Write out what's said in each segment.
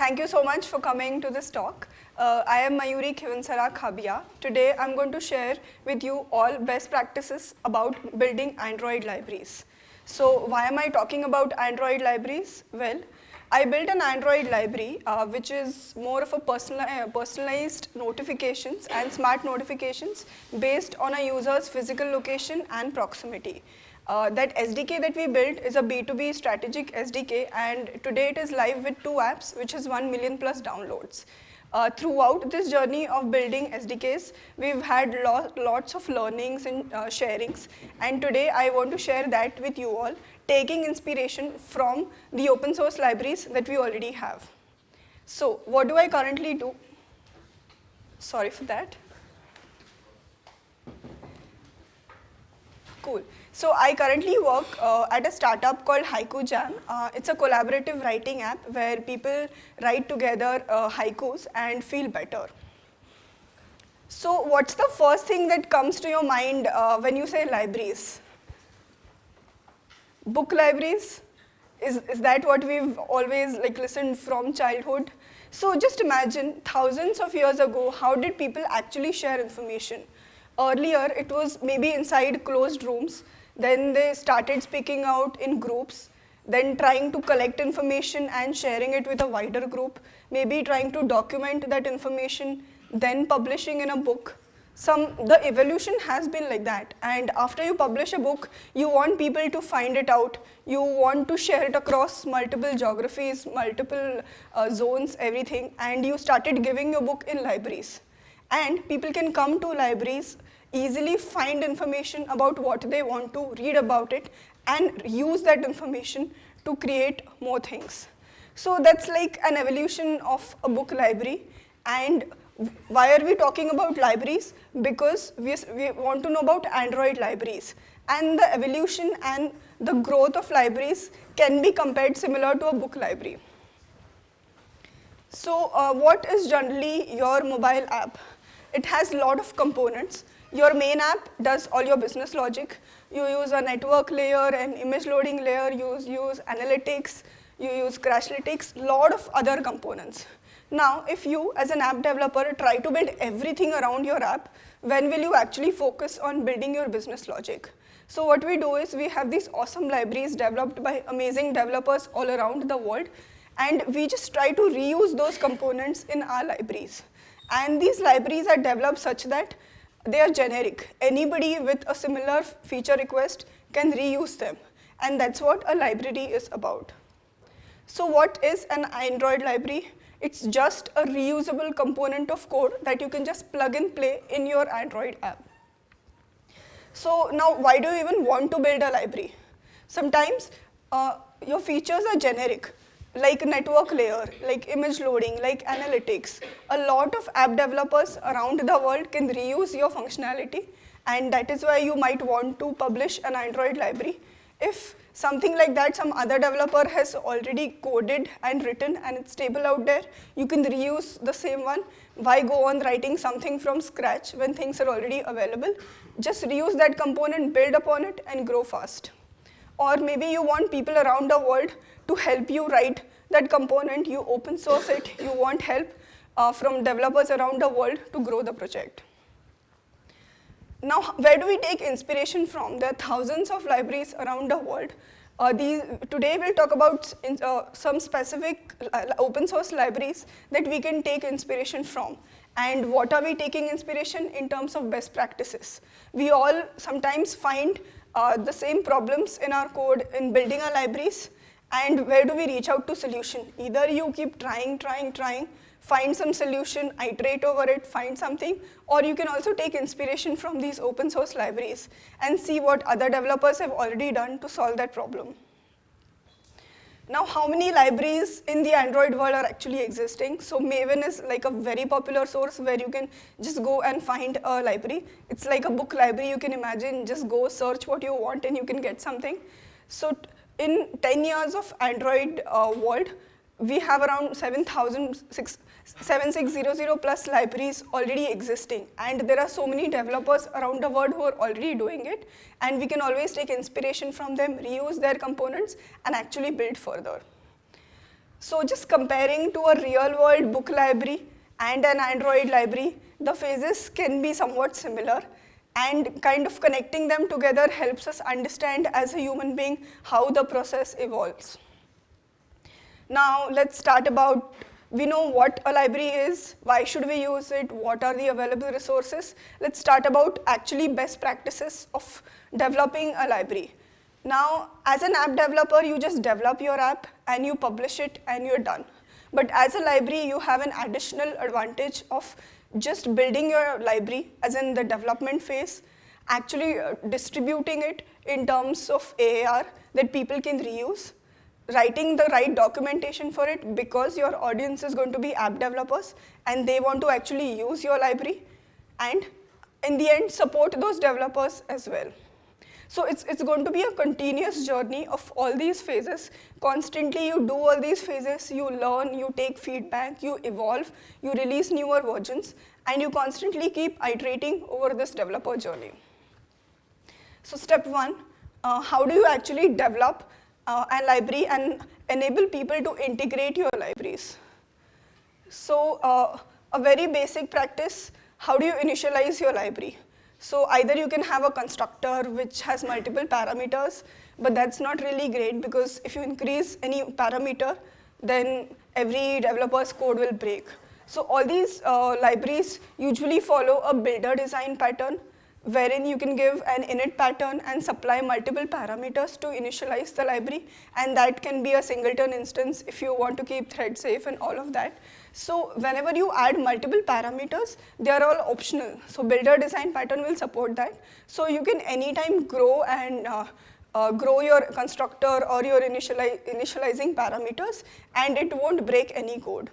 Thank you so much for coming to this talk. I am Mayuri Khivansara Khabia. Today I'm going to share with you all best practices about building Android libraries. So why am I talking about Android libraries? Well, I built an Android library which is more of a personalized notifications and smart notifications based on a user's physical location and proximity. That SDK that we built is a B2B strategic SDK, and today it is live with 2 apps, which has 1 million plus downloads. Throughout this journey of building SDKs, we've had lots of learnings and sharings, and today I want to share that with you all, taking inspiration from the open source libraries that we already have. So what do I currently do? Sorry for that. Cool. So I currently work at a startup called Haiku Jam. It's a collaborative writing app where people write together haikus and feel better. So what's the first thing that comes to your mind when you say libraries? Book libraries? Is that what we've always listened from childhood? So just imagine thousands of years ago, how did people actually share information? Earlier, it was maybe inside closed rooms. Then they started speaking out in groups, then trying to collect information and sharing it with a wider group, maybe trying to document that information, then publishing in a book. The evolution has been like that, and after you publish a book, you want people to find it out, you want to share it across multiple geographies, multiple zones, everything, and you started giving your book in libraries. And people can come to libraries, easily find information about what they want to, read about it, and use that information to create more things. So that's like an evolution of a book library. And why are we talking about libraries? Because we want to know about Android libraries. And the evolution and the growth of libraries can be compared similar to a book library. So what is generally your mobile app? It has a lot of components. Your main app does all your business logic. You use a network layer, an image loading layer, you use analytics, you use Crashlytics, lot of other components. Now, if you as an app developer try to build everything around your app, when will you actually focus on building your business logic? So what we do is we have these awesome libraries developed by amazing developers all around the world, and we just try to reuse those components in our libraries. And these libraries are developed such that they are generic. Anybody with a similar feature request can reuse them. And that's what a library is about. So what is an Android library? It's just a reusable component of code that you can just plug and play in your Android app. So now, why do you even want to build a library? Sometimes your features are generic, like network layer, like image loading, like analytics. A lot of app developers around the world can reuse your functionality, and that is why you might want to publish an Android library. If something like that some other developer has already coded and written and it's stable out there, you can reuse the same one. Why go on writing something from scratch when things are already available? Just reuse that component, build upon it, and grow fast. Or maybe you want people around the world to help you write that component, you open source it, you want help from developers around the world to grow the project. Now, where do we take inspiration from? There are thousands of libraries around the world. Today we'll talk about some specific open source libraries that we can take inspiration from. And what are we taking inspiration in terms of best practices? We all sometimes find the same problems in our code in building our libraries, and where do we reach out to solution? Either you keep trying, find some solution, iterate over it, find something, or you can also take inspiration from these open source libraries and see what other developers have already done to solve that problem. Now, how many libraries in the Android world are actually existing? So Maven is like a very popular source where you can just go and find a library. It's like a book library, you can imagine, just go search what you want and you can get something. So in 10 years of Android world, we have around 7600 plus libraries already existing, and there are so many developers around the world who are already doing it, and we can always take inspiration from them, reuse their components, and actually build further. So just comparing to a real world book library and an Android library, the phases can be somewhat similar, and kind of connecting them together helps us understand as a human being how the process evolves. Now let's start about, we know what a library is, why should we use it, what are the available resources. Let's start about actually best practices of developing a library. Now, as an app developer, you just develop your app and you publish it and you're done. But as a library, you have an additional advantage of just building your library, as in the development phase, actually distributing it in terms of AAR that people can reuse, writing the right documentation for it because your audience is going to be app developers and they want to actually use your library, and in the end support those developers as well. So it's going to be a continuous journey of all these phases. Constantly you do all these phases, you learn, you take feedback, you evolve, you release newer versions, and you constantly keep iterating over this developer journey. So step one, how do you actually develop a library and enable people to integrate your libraries? So a very basic practice, how do you initialize your library? So either you can have a constructor which has multiple parameters, but that's not really great because if you increase any parameter, then every developer's code will break. So all these libraries usually follow a builder design pattern, wherein you can give an init pattern and supply multiple parameters to initialize the library, and that can be a singleton instance if you want to keep thread safe and all of that. So whenever you add multiple parameters, they are all optional. So builder design pattern will support that. So you can anytime grow and grow your constructor or your initializing parameters, and it won't break any code.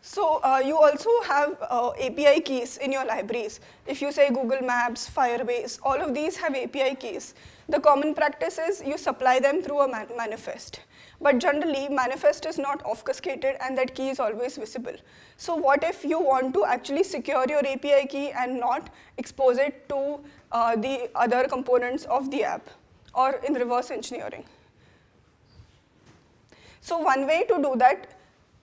So you also have API keys in your libraries. If you say Google Maps, Firebase, all of these have API keys. The common practice is you supply them through a manifest. But generally, manifest is not obfuscated and that key is always visible. So what if you want to actually secure your API key and not expose it to the other components of the app, or in reverse engineering? So one way to do that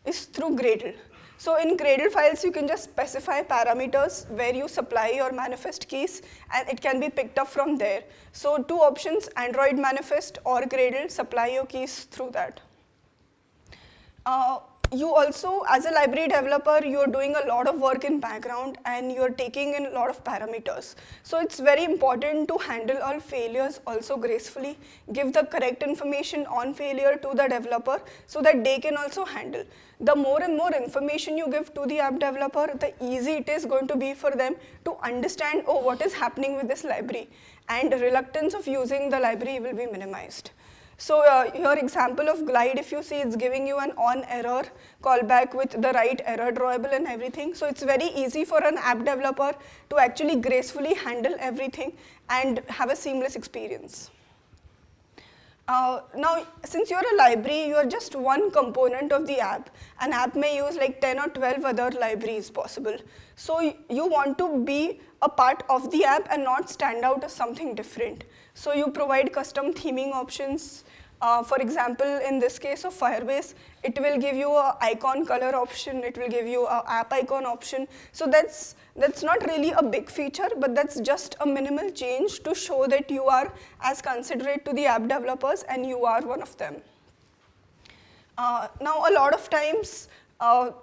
is through Gradle. So in Gradle files, you can just specify parameters where you supply your manifest keys, and it can be picked up from there. So two options, Android manifest or Gradle, supply your keys through that. You also, as a library developer, you're doing a lot of work in background and you're taking in a lot of parameters. So it's very important to handle all failures also gracefully, give the correct information on failure to the developer so that they can also handle. The more and more information you give to the app developer, the easy it is going to be for them to understand, oh, what is happening with this library, and reluctance of using the library will be minimized. So your example of Glide, if you see, it's giving you an on error callback with the right error drawable and everything. So it's very easy for an app developer to actually gracefully handle everything and have a seamless experience. Now, since you're a library, you're just one component of the app. An app may use like 10 or 12 other libraries possible. So you want to be a part of the app and not stand out as something different. So you provide custom theming options. For example, in this case of Firebase, it will give you an icon color option, it will give you an app icon option. So that's not really a big feature, but that's just a minimal change to show that you are as considerate to the app developers and you are one of them. Now, a lot of times,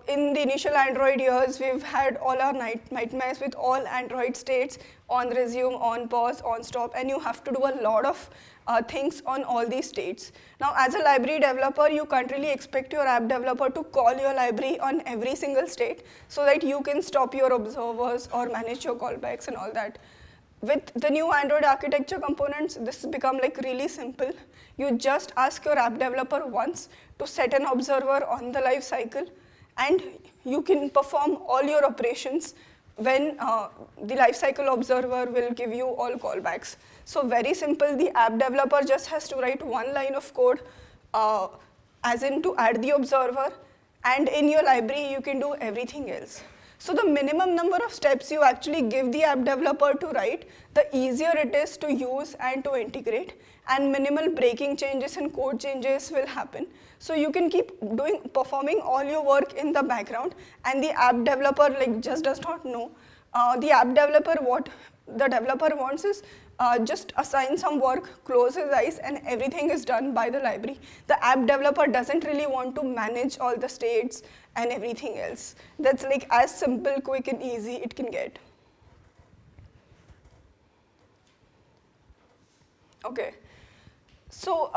in the initial Android years, we've had all our nightmares with all Android states, on resume, on pause, on stop, and you have to do a lot of things on all these states. Now, as a library developer, you can't really expect your app developer to call your library on every single state so that you can stop your observers or manage your callbacks and all that. With the new Android architecture components, this has become like really simple. You just ask your app developer once to set an observer on the life cycle, and you can perform all your operations when the lifecycle observer will give you all callbacks. So very simple, the app developer just has to write one line of code as in to add the observer, and in your library you can do everything else. So the minimum number of steps you actually give the app developer to write, the easier it is to use and to integrate, and minimal breaking changes and code changes will happen. So you can keep performing all your work in the background, and the app developer just does not know. The app developer, what the developer wants is just assign some work, close his eyes, and everything is done by the library. The app developer doesn't really want to manage all the states and everything else. That's like as simple, quick, and easy it can get. Okay, so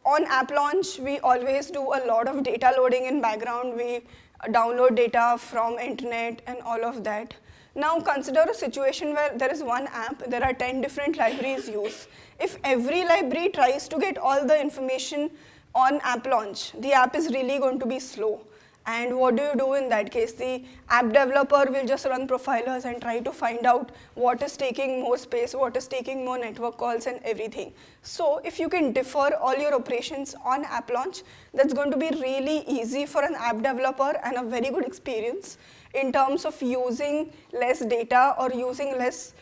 on app launch, we always do a lot of data loading in background. We download data from internet and all of that. Now consider a situation where there is one app, there are 10 different libraries used. If every library tries to get all the information on app launch, the app is really going to be slow. And what do you do in that case? The app developer will just run profilers and try to find out what is taking more space, what is taking more network calls and everything. So if you can defer all your operations on app launch, that's going to be really easy for an app developer and a very good experience in terms of using less data or using less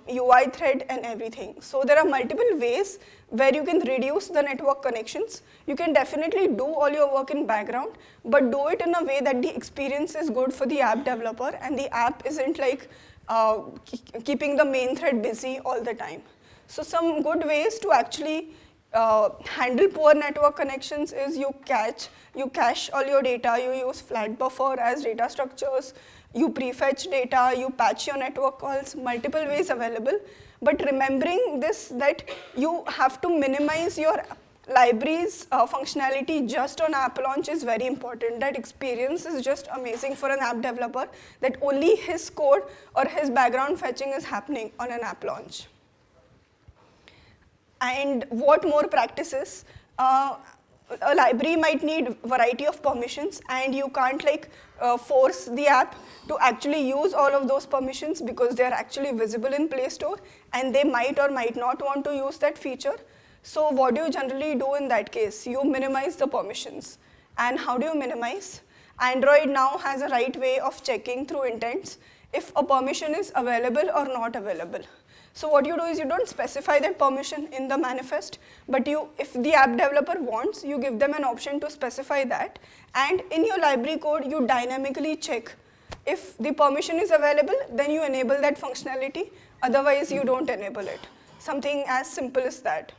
UI thread and everything. So there are multiple ways where you can reduce the network connections. You can definitely do all your work in background, but do it in a way that the experience is good for the app developer and the app isn't like keeping the main thread busy all the time. So some good ways to actually handle poor network connections is you cache all your data, you use flat buffer as data structures, you prefetch data, you patch your network calls, multiple ways available. But remembering this, that you have to minimize your library's functionality just on app launch is very important. That experience is just amazing for an app developer, that only his code or his background fetching is happening on an app launch. And what more practices? A library might need variety of permissions, and you can't force the app to actually use all of those permissions because they are actually visible in Play Store and they might or might not want to use that feature. So what do you generally do in that case? You minimize the permissions. And how do you minimize? Android now has a right way of checking through intents if a permission is available or not available. So what you do is you don't specify that permission in the manifest, but if the app developer wants, you give them an option to specify that, and in your library code you dynamically check. If the permission is available, then you enable that functionality, otherwise you don't enable it. Something as simple as that.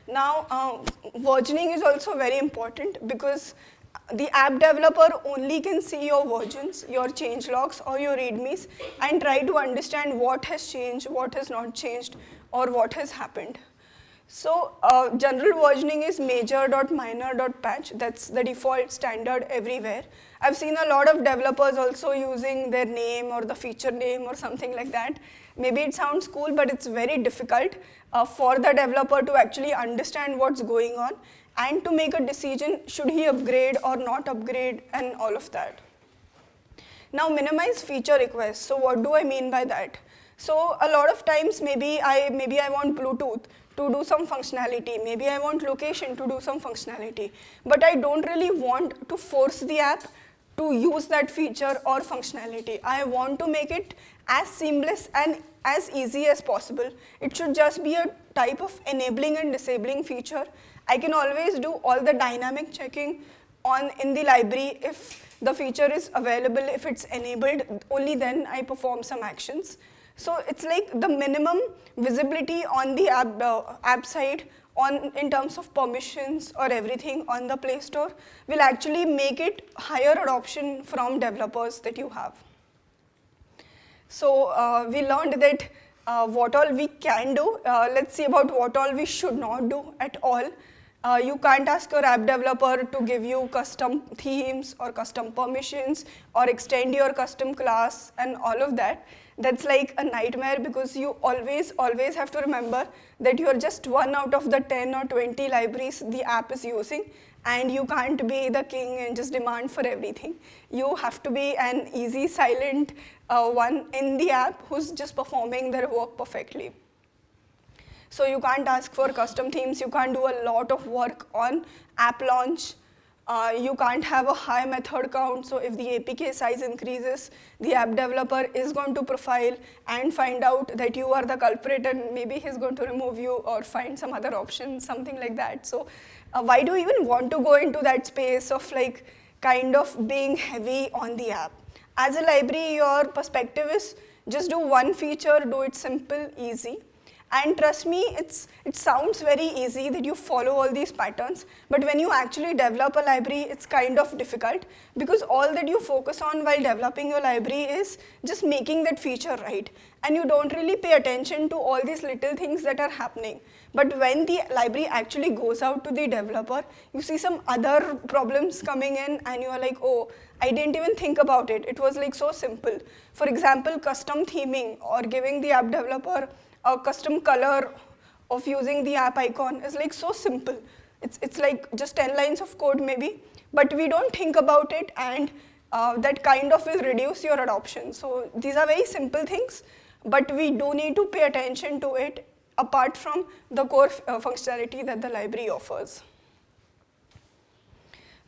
Now versioning is also very important, because the app developer only can see your versions, your change logs or your readmes, and try to understand what has changed, what has not changed, or what has happened. So general versioning is major.minor.patch. That's the default standard everywhere. I've seen a lot of developers also using their name or the feature name or something like that. Maybe it sounds cool, but it's very difficult for the developer to actually understand what's going on and to make a decision, should he upgrade or not upgrade, and all of that. Now minimize feature requests. So what do I mean by that? So a lot of times maybe I want Bluetooth to do some functionality, maybe I want location to do some functionality, but I don't really want to force the app to use that feature or functionality. I want to make it as seamless and as easy as possible. It should just be a type of enabling and disabling feature. I can always do all the dynamic checking in the library. If the feature is available, if it's enabled, only then I perform some actions. So it's like the minimum visibility on the app side in terms of permissions or everything on the Play Store will actually make it higher adoption from developers that you have. So we learned that what all we can do. Let's see about what all we should not do at all. You can't ask your app developer to give you custom themes or custom permissions or extend your custom class and all of that. That's like a nightmare, because you always have to remember that you are just one out of the 10 or 20 libraries the app is using, and you can't be the king and just demand for everything. You have to be an easy, silent one in the app who's just performing their work perfectly. So you can't ask for custom themes, you can't do a lot of work on app launch. You can't have a high method count, so if the APK size increases, the app developer is going to profile and find out that you are the culprit, and maybe he's going to remove you or find some other option, something like that. So why do you even want to go into that space of like kind of being heavy on the app? As a library, your perspective is just do one feature, do it simple, easy. And trust me, it sounds very easy that you follow all these patterns, but when you actually develop a library, it's kind of difficult, because all that you focus on while developing your library is just making that feature right. And you don't really pay attention to all these little things that are happening. But when the library actually goes out to the developer, you see some other problems coming in and you are like, oh, I didn't even think about it. It was like so simple. For example, custom theming or giving the app developer a custom color of using the app icon is like so simple. It's like just 10 lines of code maybe, but we don't think about it, and that kind of will reduce your adoption. So these are very simple things, but we do need to pay attention to it apart from the core functionality that the library offers.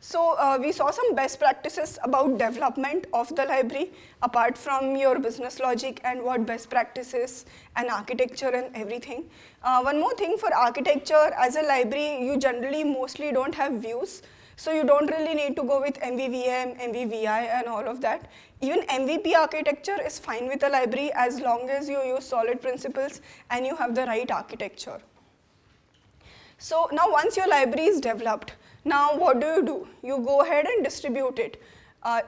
So we saw some best practices about development of the library apart from your business logic and what best practices and architecture and everything. One more thing for architecture, as a library, you generally mostly don't have views. So you don't really need to go with MVVM, MVVI and all of that. Even MVP architecture is fine with a library as long as you use solid principles and you have the right architecture. So now once your library is developed, now what do? You go ahead and distribute it.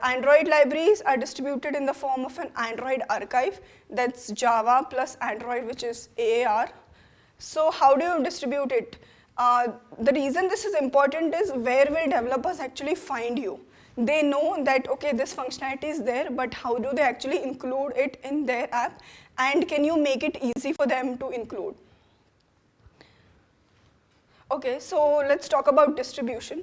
Android libraries are distributed in the form of an Android archive, that's Java plus Android, which is AAR. So how do you distribute it? The reason this is important is where will developers actually find you? They know that, okay, this functionality is there, but how do they actually include it in their app? And can you make it easy for them to include? Okay, so let's talk about distribution.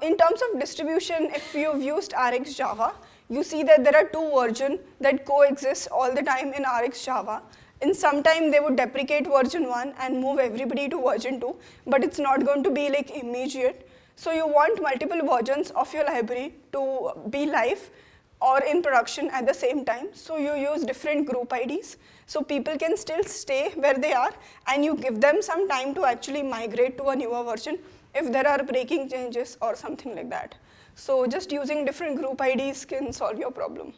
In terms of distribution, if you've used RxJava, you see that there are two versions that coexist all the time in RxJava. In some time, they would deprecate version 1 and move everybody to version 2, but it's not going to be like immediate. So you want multiple versions of your library to be live or in production at the same time. So you use different group IDs. So people can still stay where they are, and you give them some time to actually migrate to a newer version if there are breaking changes or something like that. So just using different group IDs can solve your problem.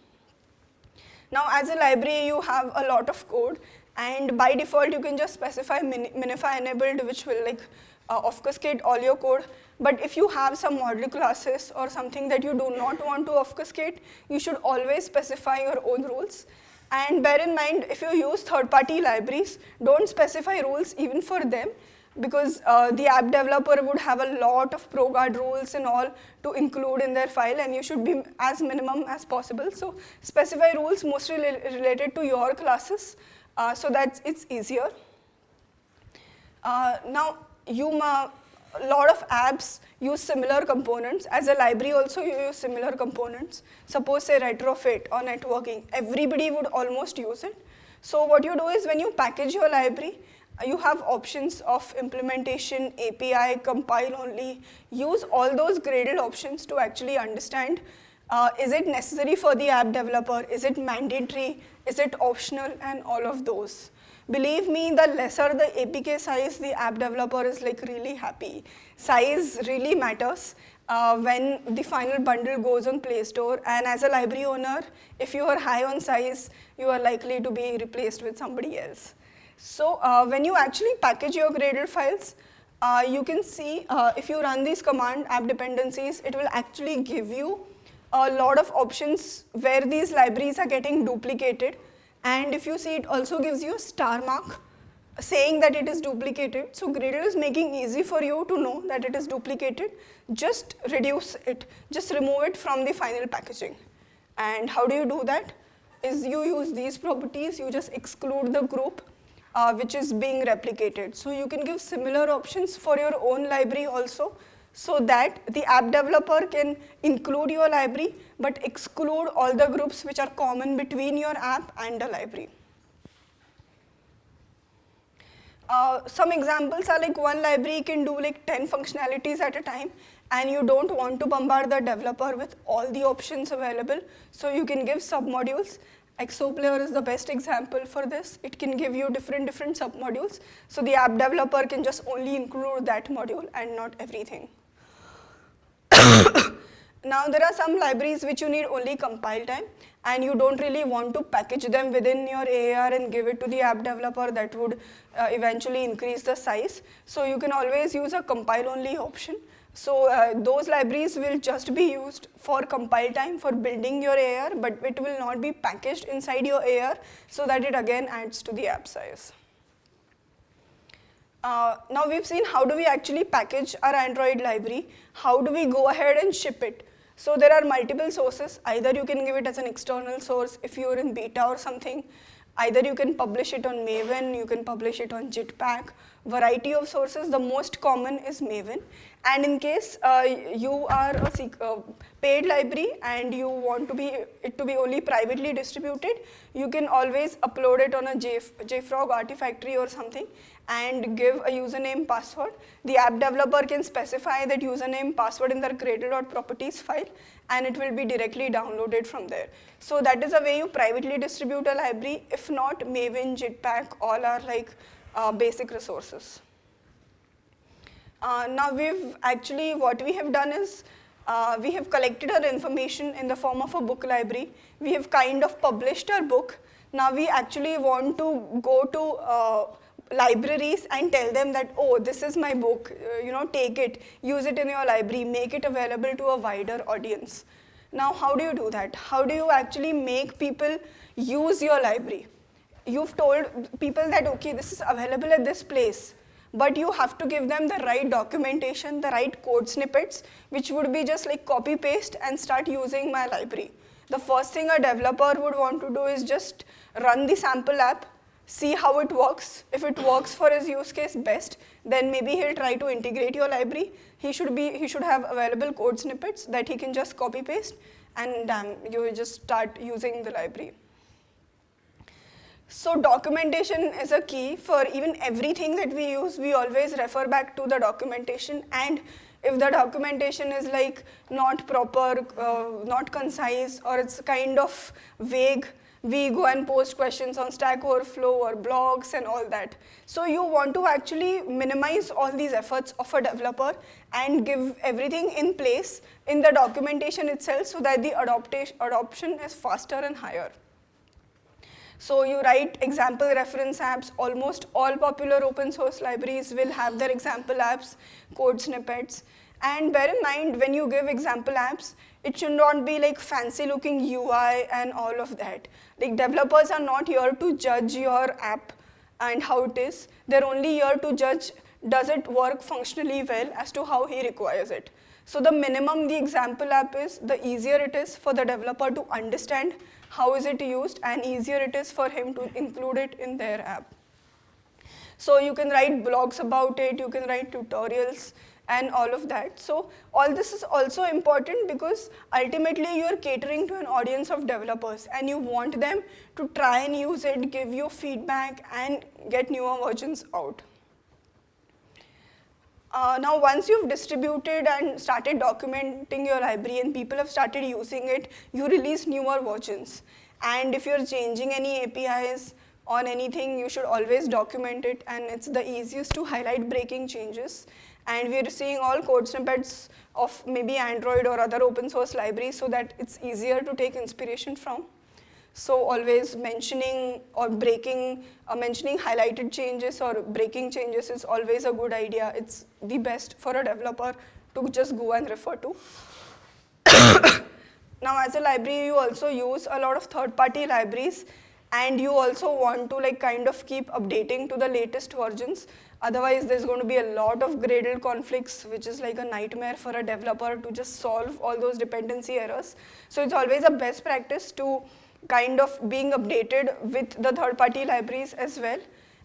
Now as a library, you have a lot of code, and by default you can just specify minify enabled, which will like obfuscate all your code. But if you have some module classes or something that you do not want to obfuscate, you should always specify your own rules. And bear in mind, if you use third-party libraries, don't specify rules even for them, because the app developer would have a lot of ProGuard rules and all to include in their file, and you should be as minimum as possible. So specify rules mostly related to your classes so that it's easier. Now, a lot of apps use similar components. As a library also, you use similar components. Suppose say retrofit or networking, everybody would almost use it. So what you do is when you package your library, you have options of implementation, API, compile only. Use all those graded options to actually understand, is it necessary for the app developer, is it mandatory, is it optional, and all of those. Believe me, the lesser the APK size, the app developer is like really happy. Size really matters when the final bundle goes on Play Store, and as a library owner, if you are high on size, you are likely to be replaced with somebody else. So when you actually package your graded files, you can see if you run these command app dependencies, it will actually give you a lot of options where these libraries are getting duplicated. And if you see, it also gives you a star mark saying that it is duplicated. So Gradle is making easy for you to know that it is duplicated. Just reduce it, just remove it from the final packaging. And how do you do that? Is you use these properties, you just exclude the group which is being replicated. So you can give similar options for your own library also, so that the app developer can include your library but exclude all the groups which are common between your app and the library. Some examples are like one library can do like 10 functionalities at a time, and you don't want to bombard the developer with all the options available, so you can give submodules. Exoplayer is the best example for this. It can give you different submodules, so the app developer can just only include that module and not everything. Now there are some libraries which you need only compile time, and you don't really want to package them within your AAR and give it to the app developer. That would eventually increase the size. So you can always use a compile only option. So those libraries will just be used for compile time for building your AAR, but it will not be packaged inside your AAR, so that it again adds to the app size. Now we've seen how do we actually package our Android library, how do we go ahead and ship it. So there are multiple sources. Either you can give it as an external source if you're in beta or something. Either you can publish it on Maven, you can publish it on Jetpack. Variety of sources. The most common is Maven. And in case you are a paid library and you want it to be only privately distributed, you can always upload it on a JFrog Artifactory or something and give a username password. The app developer can specify that username password in their creator.properties file, and it will be directly downloaded from there. So that is a way you privately distribute a library. If not, Maven, Jetpack, all are like basic resources. Now what we have done is, we have collected our information in the form of a book library. We have kind of published our book. Now we actually want to go to libraries and tell them that, oh, this is my book, take it, use it in your library, make it available to a wider audience. Now how do you do that? How do you actually make people use your library? You've told people that, okay, this is available at this place, but you have to give them the right documentation, the right code snippets, which would be just like copy paste and start using my library. The first thing a developer would want to do is just run the sample app, see how it works. If it works for his use case best, then maybe he'll try to integrate your library. He should have available code snippets that he can just copy paste, and you will just start using the library. So documentation is a key for even everything that we use. We always refer back to the documentation, and if the documentation is like not proper, not concise, or it's kind of vague, we go and post questions on Stack Overflow or blogs and all that. So you want to actually minimize all these efforts of a developer and give everything in place in the documentation itself, so that the adoption is faster and higher. So you write example reference apps. Almost all popular open source libraries will have their example apps, code snippets. And bear in mind, when you give example apps, it should not be like fancy looking UI and all of that. Like, developers are not here to judge your app and how it is. They're only here to judge, does it work functionally well as to how he requires it. So the minimum the example app is, the easier it is for the developer to understand how is it used, and easier it is for him to include it in their app. So you can write blogs about it, you can write tutorials and all of that. So all this is also important because ultimately you are catering to an audience of developers and you want them to try and use it, give you feedback and get newer versions out. Now once you've distributed and started documenting your library and people have started using it, you release newer versions. And if you're changing any APIs on anything, you should always document it, and it's the easiest to highlight breaking changes. And we're seeing all code snippets of maybe Android or other open source libraries so that it's easier to take inspiration from. So always mentioning or mentioning highlighted changes or breaking changes is always a good idea. It's the best for a developer to just go and refer to. Now as a library, you also use a lot of third-party libraries, and you also want to kind of keep updating to the latest versions. Otherwise, there's going to be a lot of Gradle conflicts, which is like a nightmare for a developer to just solve all those dependency errors. So it's always a best practice to kind of being updated with the third-party libraries as well,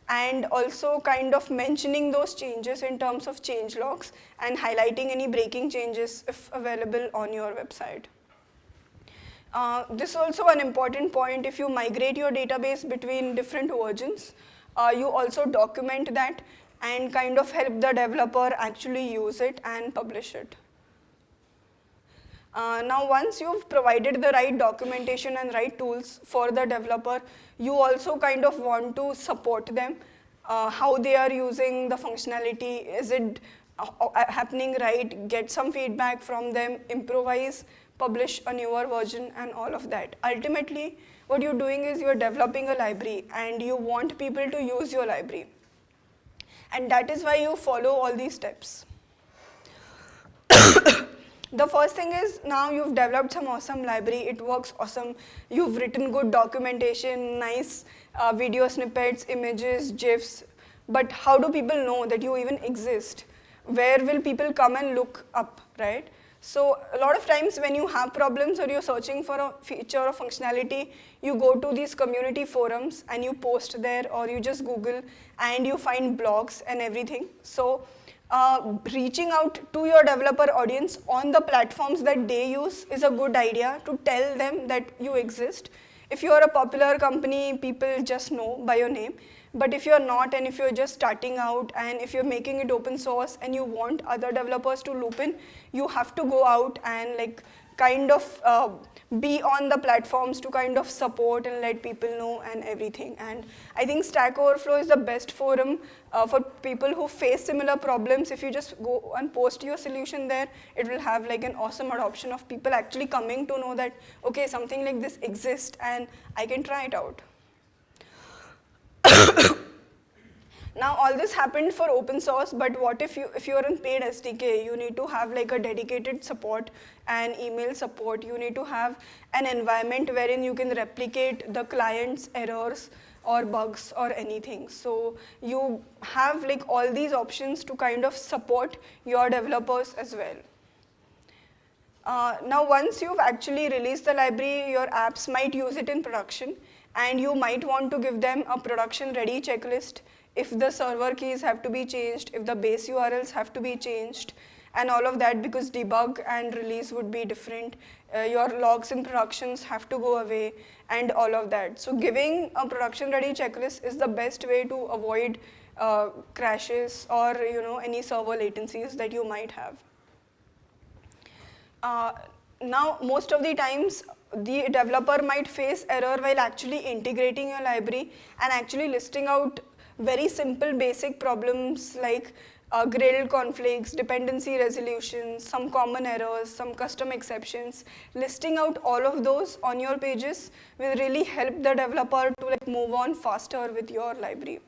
and also kind of mentioning those changes in terms of change logs and highlighting any breaking changes if available on your website. This is also an important point. If you migrate your database between different versions, you also document that and kind of help the developer actually use it and publish it. Now once you've provided the right documentation and right tools for the developer, you also kind of want to support them, how they are using the functionality, is it happening right, get some feedback from them, improvise, publish a newer version and all of that. Ultimately, what you're doing is you're developing a library and you want people to use your library. And that is why you follow all these steps. The first thing is, now you've developed some awesome library, it works awesome, you've written good documentation, nice video snippets, images, GIFs, but how do people know that you even exist? Where will people come and look up, right? So a lot of times when you have problems or you're searching for a feature or functionality, you go to these community forums and you post there, or you just Google and you find blogs and everything. So reaching out to your developer audience on the platforms that they use is a good idea to tell them that you exist. If you are a popular company, people just know by your name. But if you're not, and if you're just starting out, and if you're making it open source and you want other developers to loop in, you have to go out and like kind of be on the platforms to kind of support and let people know and everything. And I think Stack Overflow is the best forum for people who face similar problems. If you just go and post your solution there, it will have like an awesome adoption of people actually coming to know that, okay, something like this exists and I can try it out. Now all this happened for open source, but what if you're in paid SDK, you need to have like a dedicated support and email support. You need to have an environment wherein you can replicate the client's errors or bugs or anything. So you have like all these options to kind of support your developers as well. Now once you've actually released the library, your apps might use it in production, and you might want to give them a production ready checklist if the server keys have to be changed, if the base URLs have to be changed, and all of that, because debug and release would be different. Your logs in productions have to go away and all of that. So giving a production ready checklist is the best way to avoid crashes or any server latencies that you might have. Now most of the times the developer might face error while actually integrating your library and actually listing out very simple basic problems like Gradle conflicts, dependency resolutions, some common errors, some custom exceptions. Listing out all of those on your pages will really help the developer to like move on faster with your library.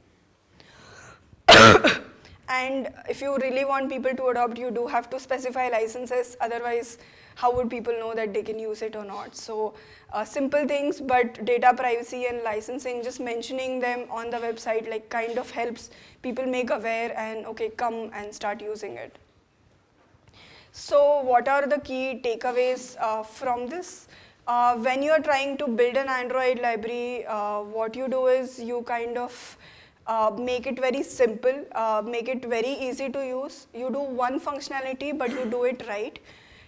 And if you really want people to adopt, you do have to specify licenses, otherwise how would people know that they can use it or not? So simple things, but data privacy and licensing, just mentioning them on the website like kind of helps people make aware and okay, come and start using it. So what are the key takeaways from this? When you are trying to build an Android library, what you do is you kind of make it very simple, make it very easy to use. You do one functionality, but you do it right.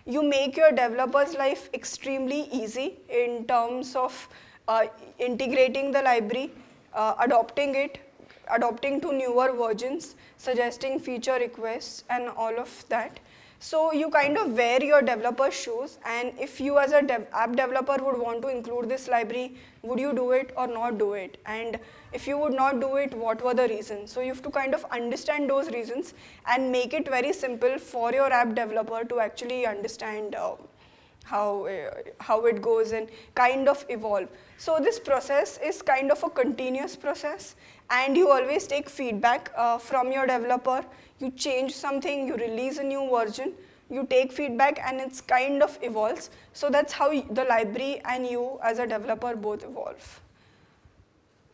You make your developer's life extremely easy in terms of integrating the library, adopting it, adopting to newer versions, suggesting feature requests and all of that. So you kind of wear your developer's shoes, and if you as a app developer would want to include this library, would you do it or not do it? And if you would not do it, what were the reasons? So you have to kind of understand those reasons and make it very simple for your app developer to actually understand how it goes and kind of evolve. So this process is kind of a continuous process, and you always take feedback from your developer. You change something, you release a new version, you take feedback, and it's kind of evolves. So that's how the library and you as a developer both evolve.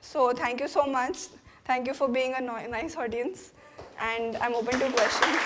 So thank you so much. Thank you for being a nice audience, and I'm open to questions.